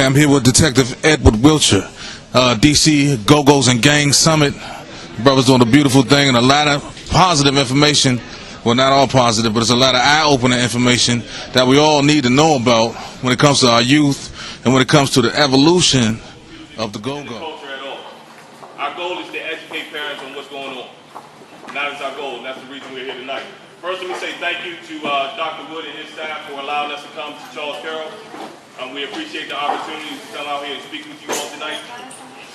Okay, I'm here with Detective Edward Wiltshire, DC Go-Go's and Gang Summit. Brother's doing a beautiful thing and a lot of positive information. Well, not all positive, but it's a lot of eye-opening information that we all need to know about when it comes to our youth and when it comes to the evolution of the Go-Go. Culture at all. Our goal is to educate parents on what's going on. That is our goal, and that's the reason we're here tonight. First, let me say thank you to Dr. Wood and his staff for allowing us to come to Charles Carroll. We appreciate the opportunity to come out here and speak with you all tonight.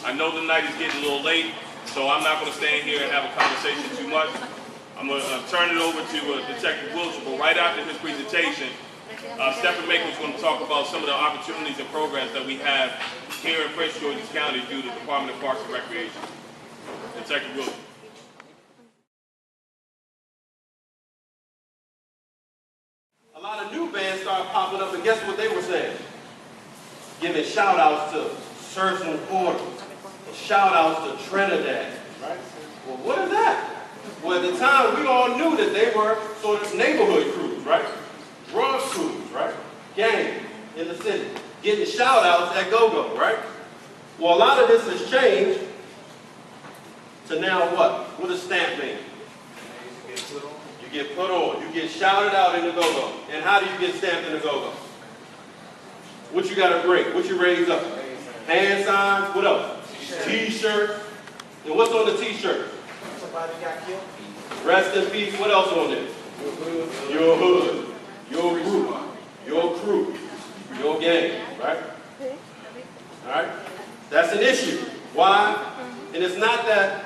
I know the night is getting a little late, so I'm not going to stand here and have a conversation too much. I'm going to turn it over to Detective Wiltshire, but right after his presentation, Stephen Maker is going to talk about some of the opportunities and programs that we have here in Prince George's County through the Department of Parks and Recreation. Detective Wiltshire. A lot of new bands started popping up, and guess what they were saying? Giving shout-outs to Surgeon Porter, shout-outs to Trinidad. Right? Well, what is that? Well, at the time, we all knew that they were sort of neighborhood crews, right? Rough crews, right? Gang in the city, getting shout-outs at Go-Go, right? Well, a lot of this has changed to now what? What does stamp mean? You get put on. You get shouted out in the Go-Go. And how do you get stamped in the Go-Go? What you got to bring? What you raise up? Hand signs. What else? T-shirt. And what's on the T-shirt? Somebody got killed. Rest in peace. What else on there? Your hood. Your group. Your crew. Your gang. Right? All right? That's an issue. Why? And it's not that.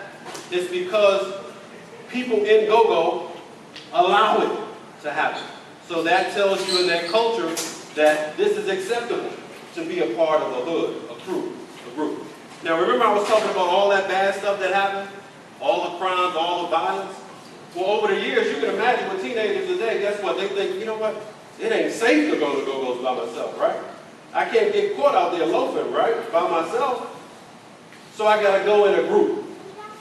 It's because people in Go-Go allow it to happen. So that tells you in that culture that this is acceptable to be a part of a hood, a crew, a group. Now remember I was talking about all that bad stuff that happened? All the crimes, all the violence? Well, over the years, you can imagine with teenagers today, guess what? They think, you know what? It ain't safe to go to Go-Go's by myself, right? I can't get caught out there loafing, right? By myself. So I gotta go in a group.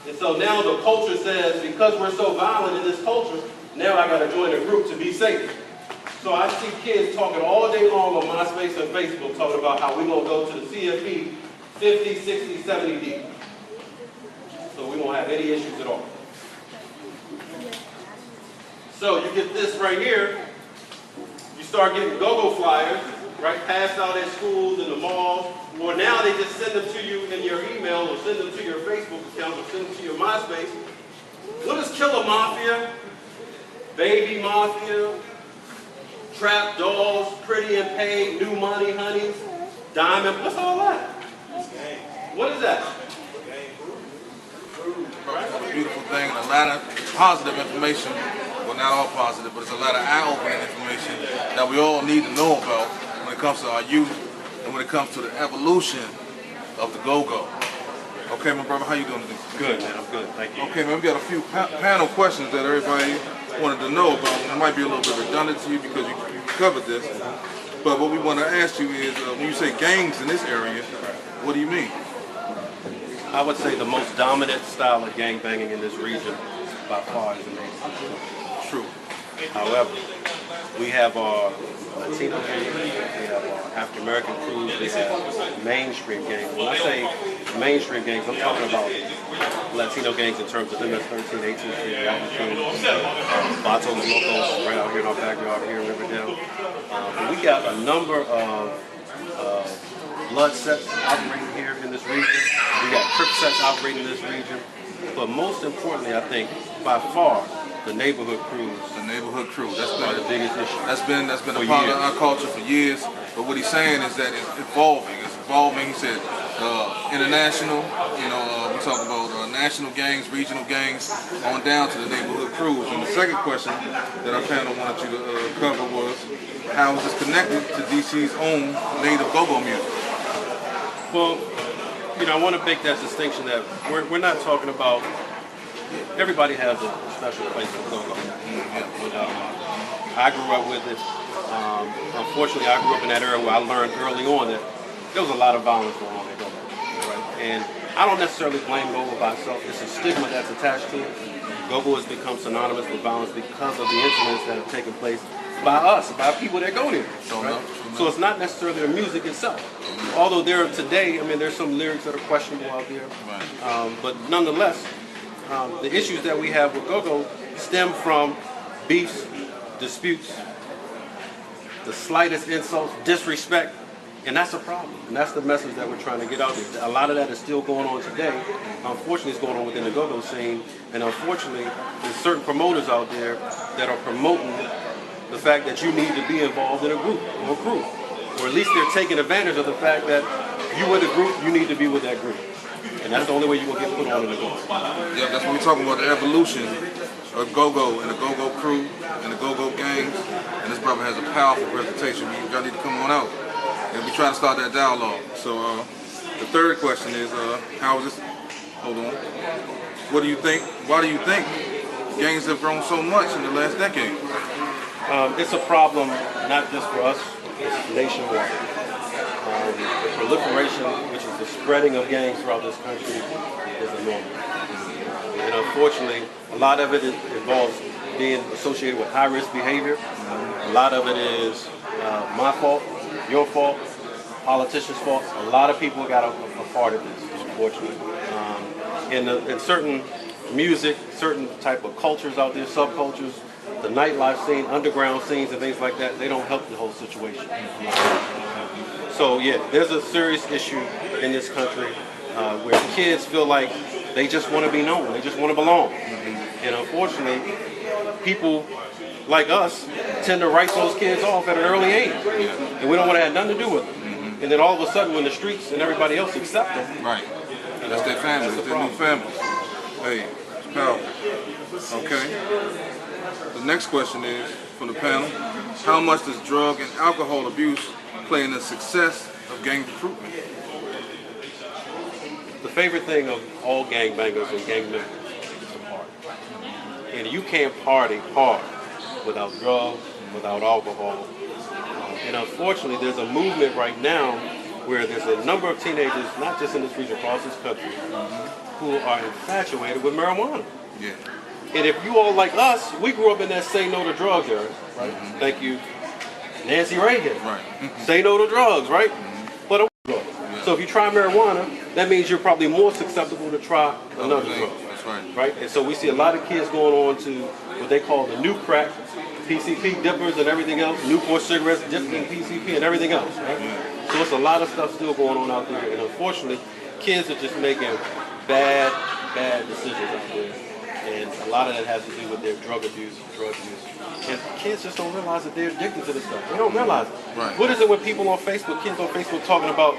And so now the culture says, because we're so violent in this culture, now I gotta join a group to be safe. So I see kids talking all day long on MySpace and Facebook talking about how we're gonna go to the CFP 50, 60, 70 deep. So we won't have any issues at all. So you get this right here, you start getting Go-Go flyers, right, passed out at schools and the malls, or now they just send them to you in your email or send them to your Facebook account or send them to your MySpace. What is Killer Mafia? Baby Mafia, Trap Dolls, Pretty and Paid, New Money Honeys, Diamond, what's all that? What is that? It's a beautiful thing and a lot of positive information. Well, not all positive, but it's a lot of eye-opening information that we all need to know about when it comes to our youth and when it comes to the evolution of the Go-Go. Okay, my brother, how you doing today? Good, man. I'm good. Thank you. Okay, man, we got a few panel questions that everybody wanted to know about. It might be a little bit redundant to you because you covered this. But what we want to ask you is, when you say gangs in this area, what do you mean? I would say the most dominant style of gang banging in this region by far is the Navy. True. However, we have our Latino gangs, we have our African American crews, we have mainstream gangs. When I say mainstream gangs, I'm talking about Latino gangs in terms of MS-13, 18, Vatos Locos, right out here in our backyard here in Riverdale. But we got a number of blood sets operating here in this region. We got Crip sets operating in this region. But most importantly, I think, by far, the neighborhood crews. The neighborhood crew. That's been the biggest issue. That's been a part of our culture for years. But what he's saying is that it's evolving. It's evolving. He said international. You know, we talk about national gangs, regional gangs, on down to the neighborhood crews. And the second question that our panel wanted you to cover was, how is this connected to DC's own native Go-Go music? Well, you know, I want to make that distinction that we're not talking about. Everybody has a special place for Go-Go. I grew up with it. Unfortunately, I grew up in that era where I learned early on that there was a lot of violence going on in Go-Go. Right? And I don't necessarily blame Go-Go by itself. It's a stigma that's attached to it. Go-Go has become synonymous with violence because of the incidents that have taken place by us, by people that go there. Don't Right? know. So it's not necessarily the music itself. Although there today, I mean, there's some lyrics that are questionable out there. Right. But nonetheless, the issues that we have with go-go stem from beefs, disputes, the slightest insults, disrespect, and that's a problem. And that's the message that we're trying to get out there. A lot of that is still going on today. Unfortunately, it's going on within the go-go scene, and unfortunately, there's certain promoters out there that are promoting the fact that you need to be involved in a group or a crew, or at least they're taking advantage of the fact that you with a group, you need to be with that group, and that's the only way you're gonna get put on in the go-go. Yeah, that's what we're talking about, the evolution of go-go and the go-go crew and the go-go gangs. And this brother has a powerful presentation. Y'all need to come on out. And we're trying to start that dialogue. So the third question is, how is this? Hold on. What do you think? Why do you think gangs have grown so much in the last decade? It's a problem not just for us, it's nationwide. The proliferation, which is the spreading of gangs throughout this country, is enormous. And unfortunately, a lot of it involves being associated with high-risk behavior. A lot of it is my fault, your fault, politicians' fault. A lot of people got a part of this, unfortunately. In certain music, certain type of cultures out there, subcultures, the nightlife scene, underground scenes and things like that, they don't help the whole situation. So yeah, there's a serious issue in this country where kids feel like they just want to be known, they just want to belong. And unfortunately, people like us tend to write those kids off at an early age. And we don't want to have nothing to do with them. And then all of a sudden when the streets and everybody else accept them. Right. That's their family, that's their new family. Hey, it's powerful. Okay. The next question is, from the panel, how much does drug and alcohol abuse play in the success of gang recruitment? The favorite thing of all gangbangers and gang members is to party. And you can't party hard without drugs, without alcohol. And unfortunately, there's a movement right now where there's a number of teenagers, not just in this region, across this country, who are infatuated with marijuana. Yeah. And if you all like us, we grew up in that say no to drugs era, right? Thank you, Nancy Reagan. Right. Say no to drugs, right? But a drug. So if you try marijuana, that means you're probably more susceptible to try another drug. That's right. Right? And so we see a lot of kids going on to what they call the new crack, PCP dippers and everything else, Newport cigarettes dipped in PCP and everything else, right? So it's a lot of stuff still going on out there, and unfortunately, kids are just making bad decisions out there. And a lot of that has to do with their drug abuse. And kids just don't realize that they're addicted to this stuff. They don't realize it. Right. What is it when people on Facebook, kids on Facebook talking about,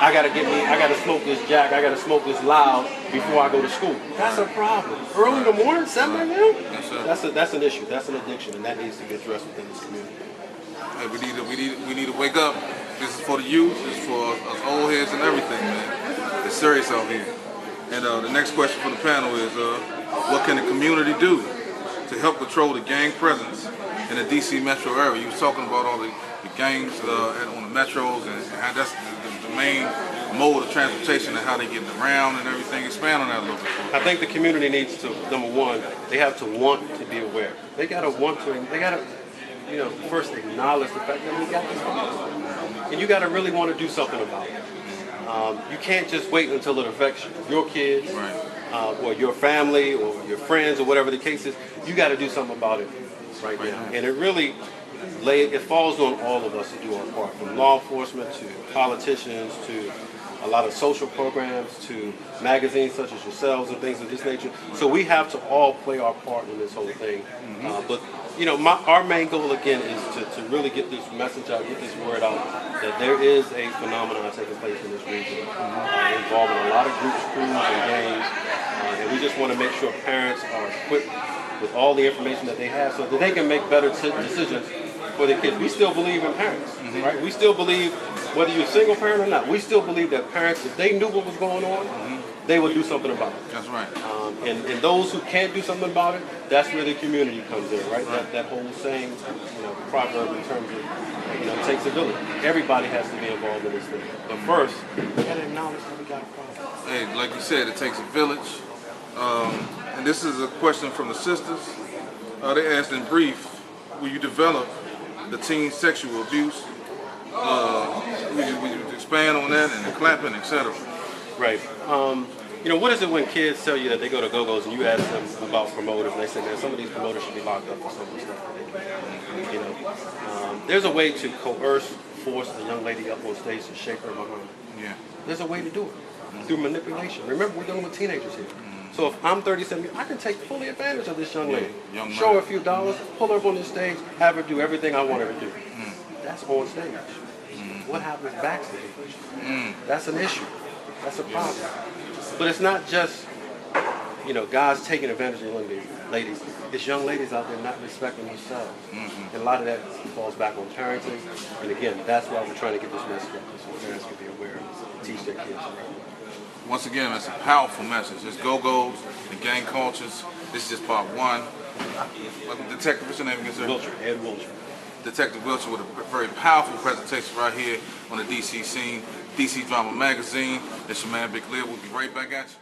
I gotta smoke this Jack, I gotta smoke this Lyle before I go to school. That's a problem. Early in the morning, 7 a.m.? That's an issue. That's an addiction, and that needs to be addressed within this community. Hey, we need to wake up. This is for the youth. This is for us old heads and everything, man. It's serious out here. And the next question for the panel is, what can the community do to help control the gang presence in the DC metro area? You was talking about all the gangs on the metros and how that's the main mode of transportation and how they get around and everything. Expand on that a little bit. I think the community needs to, number one, they have to want to be aware. They gotta want to, they gotta, first acknowledge the fact that we got this problem. And you gotta really want to do something about it. You can't just wait until it affects your kids, or your family, or your friends, or whatever the case is. You got to do something about it right now. And it falls on all of us to do our part, from law enforcement to politicians to a lot of social programs to magazines such as yourselves and things of this nature. So we have to all play our part in this whole thing. But our main goal again is to really get this message out, get this word out that there is a phenomenon taking place in this region involving a lot of groups, crews, and gangs. And we just want to make sure parents are equipped with all the information that they have so that they can make better decisions for their kids. We still believe in parents, right? We still believe, whether you're a single parent or not, we still believe that parents, if they knew what was going on, they would do something about it. That's right. And those who can't do something about it, that's where the community comes in, right? That whole saying, proverb in terms of, it takes a village. Everybody has to be involved in this thing. But first, we got to acknowledge that we got a problem. Hey, like you said, it takes a village. And this is a question from the sisters. They asked in brief, where you develop the teen sexual abuse. Will you expand on that and the clapping, etc.? Right. You know, what is it when kids tell you that they go to Go-Go's and you ask them about promoters and they say, man, some of these promoters should be locked up for some of the stuff that they do. You know, there's a way to coerce, force a young lady up on stage to shake her behind. Yeah. There's a way to do it through manipulation. Remember, we're dealing with teenagers here. So if I'm 37, I can take fully advantage of this young lady. Show her a few dollars, pull her up on the stage, have her do everything I want her to do. That's on stage. What happens backstage? That's an issue. That's a problem. But it's not just, you know, guys taking advantage of young ladies. It's young ladies out there not respecting themselves. And a lot of that falls back on parenting. And again, that's why we're trying to get this message out so parents can be aware and teach their kids. Once again, it's a powerful message. It's Go-Go's, the gang cultures. This is just part one. Detective, what's your name again, sir? Wilcher, Ed Wilcher. Detective Wilcher with a very powerful presentation right here on the DC scene. DCDrama Magazine. It's your man, Big Lil. We'll be right back at you.